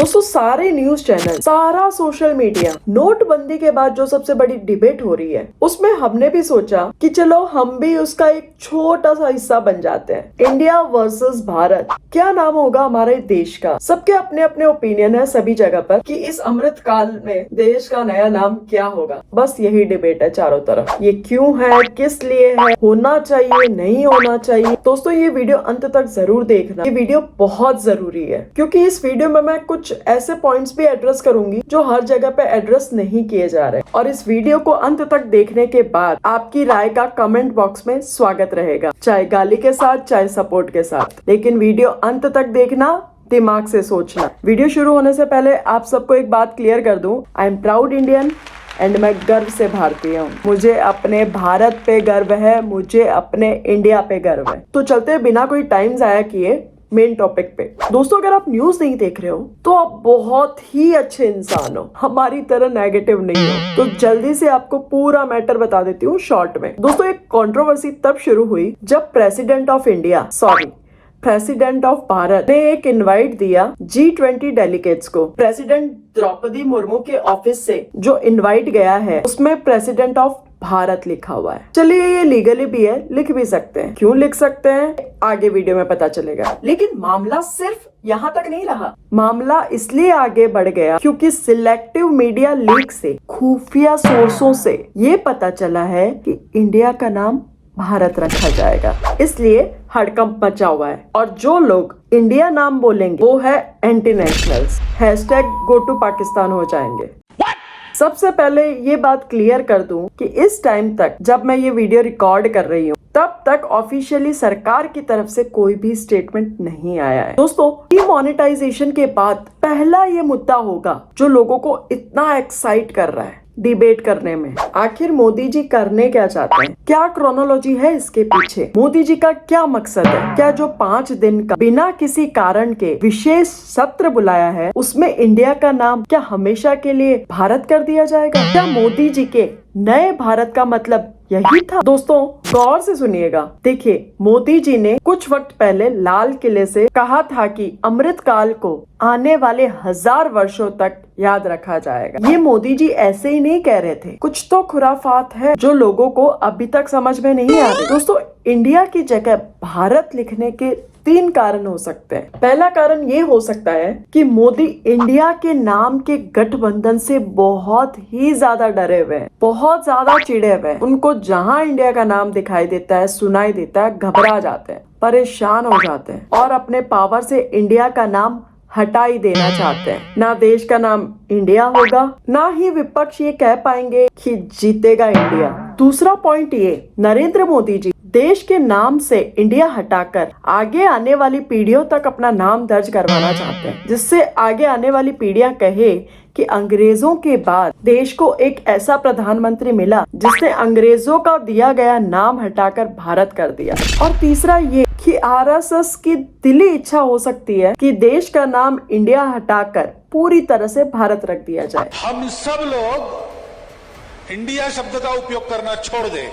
दोस्तों सारे news channel, सारा सोशल मीडिया, नोटबंदी के बाद जो सबसे बड़ी डिबेट हो रही है उसमें हमने भी सोचा कि चलो हम भी उसका एक छोटा सा हिस्सा बन जाते हैं। इंडिया वर्सेस भारत, क्या नाम होगा हमारे देश का? सबके अपने अपने ओपिनियन है सभी जगह पर कि इस अमृत काल में देश का नया नाम क्या होगा। बस यही डिबेट है चारों तरफ। ये क्यों है, किस लिए है, होना चाहिए, नहीं होना चाहिए। दोस्तों ये वीडियो अंत तक जरूर देखना, ये वीडियो बहुत जरूरी है क्योंकि इस वीडियो में मैं कुछ ऐसे पॉइंट्स भी एड्रेस करूंगी जो हर जगह पे एड्रेस नहीं किए जा रहे। और इस वीडियो को अंत तक देखने के बाद आपकी राय का कमेंट बॉक्स में स्वागत रहेगा, चाहे गाली के साथ चाहे सपोर्ट के साथ, लेकिन वीडियो अंत तक देखना, दिमाग से सोचना। वीडियो शुरू होने से पहले आप सबको एक बात क्लियर कर दूं, I am proud Indian and मैं गर्व से भारतीय हूँ। मुझे अपने भारत पे गर्व है, मुझे अपने इंडिया पे गर्व है। तो चलते बिना कोई टाइम जाया किए मेन टॉपिक पे। दोस्तों अगर आप न्यूज नहीं देख रहे हो तो आप बहुत ही अच्छे इंसान हो, हमारी तरह नेगेटिव नहीं हो। तो जल्दी से आपको पूरा मैटर बता देती हूँ शॉर्ट में। दोस्तों एक कंट्रोवर्सी तब शुरू हुई जब प्रेसिडेंट ऑफ भारत ने एक इनवाइट दिया G20 डेलीगेट्स को। प्रेसिडेंट द्रौपदी मुर्मू के ऑफिस से जो इनवाइट गया है उसमें प्रेसिडेंट ऑफ भारत लिखा हुआ है। चलिए ये लीगली भी है, लिख भी सकते हैं। क्यों लिख सकते हैं आगे वीडियो में पता चलेगा। लेकिन मामला सिर्फ यहाँ तक नहीं रहा। मामला इसलिए आगे बढ़ गया क्योंकि सिलेक्टिव मीडिया लीक से, खुफिया सोर्सों से ये पता चला है कि इंडिया का नाम भारत रखा जाएगा। इसलिए हड़कंप मचा हुआ है और जो लोग इंडिया नाम बोलेंगे वो है एंटी नेशनल्स, #GoToPakistan हो जाएंगे। सबसे पहले ये बात क्लियर कर दूं कि इस टाइम तक जब मैं ये वीडियो रिकॉर्ड कर रही हूँ तब तक ऑफिशियली सरकार की तरफ से कोई भी स्टेटमेंट नहीं आया है। दोस्तों डीमोनेटाइजेशन के बाद पहला ये मुद्दा होगा जो लोगों को इतना एक्साइट कर रहा है डिबेट करने में। आखिर मोदी जी करने क्या चाहते हैं, क्या क्रोनोलॉजी है इसके पीछे, मोदी जी का क्या मकसद है? क्या जो 5 दिन का बिना किसी कारण के विशेष सत्र बुलाया है उसमें इंडिया का नाम क्या हमेशा के लिए भारत कर दिया जाएगा? क्या मोदी जी के नए भारत का मतलब यही था? दोस्तों गौर से सुनिएगा। देखिए मोदी जी ने कुछ वक्त पहले लाल किले से कहा था कि अमृत काल को आने वाले 1000 वर्षों तक याद रखा जाएगा। ये मोदी जी ऐसे ही नहीं कह रहे थे, कुछ तो खुराफात है जो लोगों को अभी तक समझ में नहीं आ रही। दोस्तों इंडिया की जगह भारत लिखने के 3 कारण हो सकते हैं। पहला कारण ये हो सकता है कि मोदी इंडिया के नाम के गठबंधन से बहुत ही ज्यादा डरे हुए हैं, बहुत ज्यादा चिढ़े हुए हैं। उनको जहां इंडिया का नाम दिखाई देता है, सुनाई देता है, घबरा जाते हैं, परेशान हो जाते हैं और अपने पावर से इंडिया का नाम हटा ही देना चाहते हैं। ना देश का नाम इंडिया होगा, ना ही विपक्ष ये कह पाएंगे कि जीतेगा इंडिया। दूसरा पॉइंट ये, नरेंद्र मोदी जी देश के नाम से इंडिया हटाकर आगे आने वाली पीढ़ियों तक अपना नाम दर्ज करवाना चाहते हैं, जिससे आगे आने वाली पीढ़ियां कहे कि अंग्रेजों के बाद देश को एक ऐसा प्रधानमंत्री मिला जिसने अंग्रेजों का दिया गया नाम हटाकर भारत कर दिया। और तीसरा ये कि RSS की दिली इच्छा हो सकती है कि देश का नाम इंडिया हटाकर पूरी तरह से भारत रख दिया जाए। हम सब लोग इंडिया शब्द का उपयोग करना छोड़ दें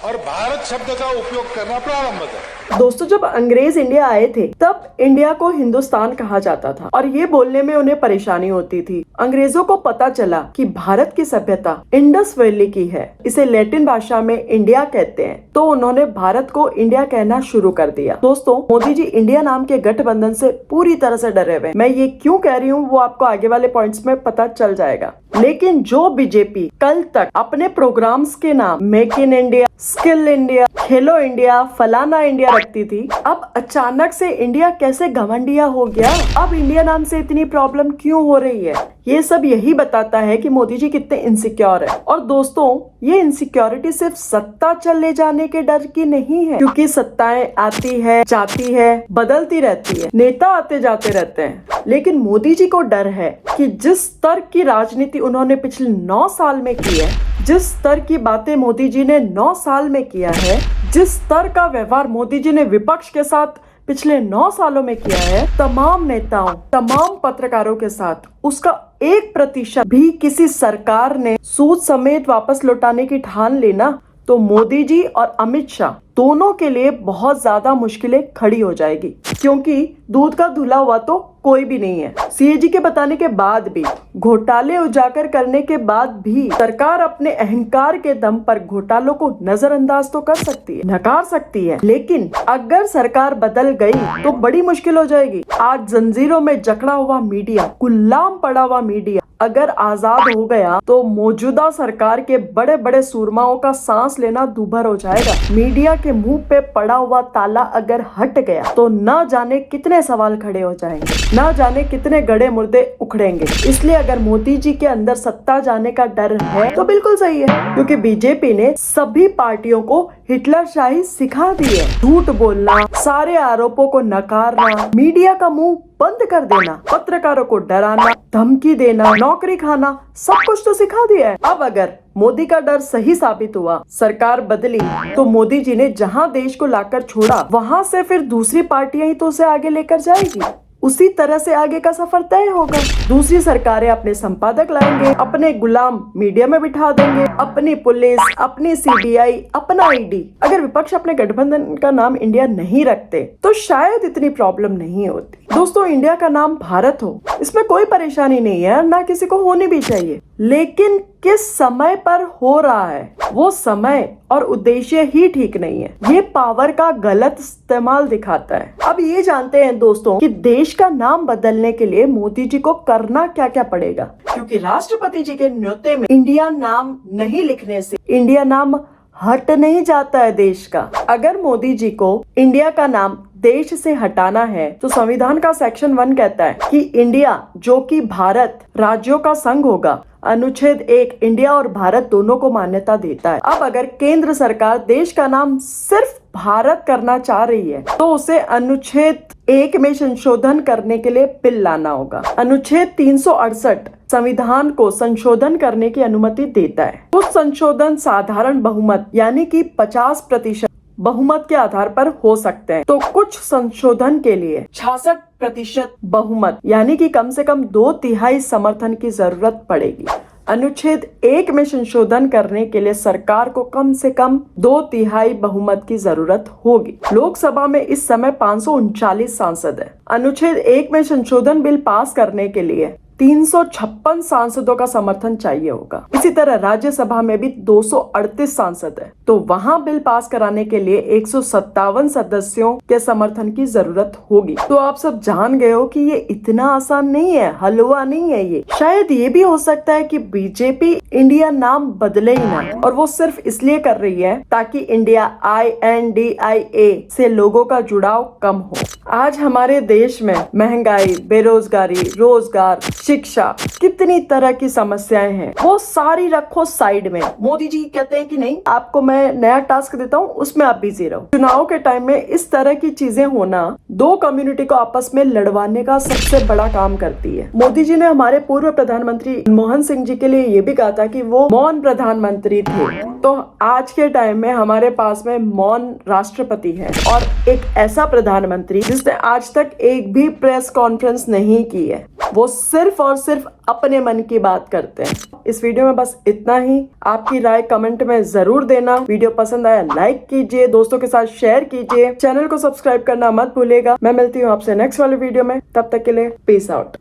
और भारत शब्द का उपयोग करना प्रारंभ करें। दोस्तों जब अंग्रेज इंडिया आए थे तब इंडिया को हिंदुस्तान कहा जाता था और ये बोलने में उन्हें परेशानी होती थी। अंग्रेजों को पता चला कि भारत की सभ्यता इंडस वैली की है, इसे लैटिन भाषा में इंडिया कहते हैं, तो उन्होंने भारत को इंडिया कहना शुरू कर दिया। दोस्तों मोदी जी इंडिया नाम के गठबंधन से पूरी तरह से डरे हुए। मैं ये क्यों कह रही हूँ वो आपको आगे वाले पॉइंट्स में पता चल जाएगा। लेकिन जो बीजेपी कल तक अपने प्रोग्राम्स के नाम make in India, skill India, Khelo India, फलाना इंडिया रखती थी, अब अचानक से इंडिया कैसे घमंडिया हो गया? अब इंडिया नाम से इतनी प्रॉब्लम क्यों हो रही है? ये सब यही बताता है कि मोदी जी कितने इनसिक्योर है। और दोस्तों ये इनसिक्योरिटी सिर्फ सत्ता चले जाने के डर की नहीं है, क्योंकि सत्ताएं आती है, जाती है, बदलती रहती है, नेता आते जाते रहते हैं, लेकिन मोदी जी को डर है कि जिस स्तर की राजनीति उन्होंने पिछले 9 साल में की है, जिस स्तर की बातें मोदी जी ने 9 साल में किया है, जिस स्तर का व्यवहार मोदी जी ने विपक्ष के साथ पिछले 9 सालों में किया है, तमाम नेताओं, तमाम पत्रकारों के साथ उसका 1% भी किसी सरकार ने सूद समेत वापस लौटाने की ठान लेना तो मोदी जी और अमित शाह दोनों के लिए बहुत ज्यादा मुश्किलें खड़ी हो जाएगी, क्योंकि दूध का धुला हुआ तो कोई भी नहीं है। सीएजी के बताने के बाद भी, घोटाले उजागर करने के बाद भी सरकार अपने अहंकार के दम पर घोटालों को नजरअंदाज तो कर सकती है, नकार सकती है, लेकिन अगर सरकार बदल गई तो बड़ी मुश्किल हो जाएगी। आज जंजीरों में जकड़ा हुआ मीडिया, गुलाम पड़ा हुआ मीडिया अगर आजाद हो गया तो मौजूदा सरकार के बड़े बड़े सूरमाओं का सांस लेना दूभर हो जाएगा। मीडिया के मुंह पे पड़ा हुआ ताला अगर हट गया तो न जाने कितने सवाल खड़े हो जाएंगे, न जाने कितने गड़े मुर्दे उखड़ेंगे। इसलिए अगर मोदी जी के अंदर सत्ता जाने का डर है तो बिल्कुल सही है, क्योंकि बीजेपी ने सभी पार्टियों को हिटलरशाही सिखा दी है। झूठ बोलना, सारे आरोपों को नकारना, मीडिया का मुंह बंद कर देना, पत्रकारों को डराना, धमकी देना, नौकरी खाना, सब कुछ तो सिखा दिया है। अब अगर मोदी का डर सही साबित हुआ, सरकार बदली, तो मोदी जी ने जहां देश को लाकर छोड़ा वहां से फिर दूसरी पार्टियां ही तो उसे आगे लेकर जाएगी। उसी तरह से आगे का सफर तय होगा। दूसरी सरकारें अपने संपादक लाएंगे, अपने गुलाम मीडिया में बिठा देंगे, अपनी पुलिस, अपनी सीबीआई, अपना ईडी। अगर विपक्ष अपने गठबंधन का नाम इंडिया नहीं रखते तो शायद इतनी प्रॉब्लम नहीं होती। दोस्तों, इंडिया का नाम भारत हो, इसमें कोई परेशानी नहीं है, ना किसी को होनी भी चाहिए, लेकिन किस समय पर हो रहा है वो समय और उद्देश्य ही ठीक नहीं है। ये पावर का गलत इस्तेमाल दिखाता है। अब ये जानते हैं दोस्तों कि देश का नाम बदलने के लिए मोदी जी को करना क्या क्या पड़ेगा, क्योंकि राष्ट्रपति जी के न्योते में इंडिया नाम नहीं लिखने से इंडिया नाम हट नहीं जाता है देश का। अगर मोदी जी को इंडिया का नाम देश से हटाना है तो संविधान का सेक्शन 1 कहता है कि इंडिया जो कि भारत राज्यों का संघ होगा। अनुच्छेद 1 इंडिया और भारत दोनों को मान्यता देता है। अब अगर केंद्र सरकार देश का नाम सिर्फ भारत करना चाह रही है तो उसे अनुच्छेद 1 में संशोधन करने के लिए बिल लाना होगा। अनुच्छेद 368 संविधान को संशोधन करने की अनुमति देता है। कुछ संशोधन साधारण बहुमत यानी कि 50% बहुमत के आधार पर हो सकते हैं, तो कुछ संशोधन के लिए 66% बहुमत यानी कि कम से कम 2/3 समर्थन की जरूरत पड़ेगी। अनुच्छेद 1 में संशोधन करने के लिए सरकार को कम से कम 2/3 बहुमत की जरूरत होगी। लोकसभा में इस समय 539 सांसद है। अनुच्छेद 1 में संशोधन बिल पास करने के लिए 356 सांसदों का समर्थन चाहिए होगा। इसी तरह राज्यसभा में भी 238 सांसद है, तो वहां बिल पास कराने के लिए 157 सदस्यों के समर्थन की जरूरत होगी। तो आप सब जान गए हो कि ये इतना आसान नहीं है, हलवा नहीं है ये। शायद ये भी हो सकता है कि बीजेपी इंडिया नाम बदले ही ना, और वो सिर्फ इसलिए कर रही है ताकि इंडिया INDIA से लोगों का जुड़ाव कम हो। आज हमारे देश में महंगाई, बेरोजगारी, रोजगार, शिक्षा, कितनी तरह की समस्याएं हैं, वो सारी रखो साइड में। मोदी जी कहते हैं कि नहीं, आपको मैं नया टास्क देता हूँ, उसमें आप बिजी रहो। चुनाव के टाइम में इस तरह की चीजें होना दो कम्युनिटी को आपस में लड़वाने का सबसे बड़ा काम करती है। मोदी जी ने हमारे पूर्व प्रधानमंत्री मनमोहन सिंह जी के लिए ये भी कहा था कि वो मौन प्रधानमंत्री थे, तो आज के टाइम में हमारे पास में मौन राष्ट्रपति है और एक ऐसा प्रधानमंत्री जिसने आज तक एक भी प्रेस कॉन्फ्रेंस नहीं की है। वो सिर्फ और सिर्फ अपने मन की बात करते हैं। इस वीडियो में बस इतना ही। आपकी राय कमेंट में जरूर देना। वीडियो पसंद आया लाइक कीजिए, दोस्तों के साथ शेयर कीजिए, चैनल को सब्सक्राइब करना मत भूलिएगा। मैं मिलती हूँ आपसे नेक्स्ट वाले वीडियो में, तब तक के लिए पीस आउट।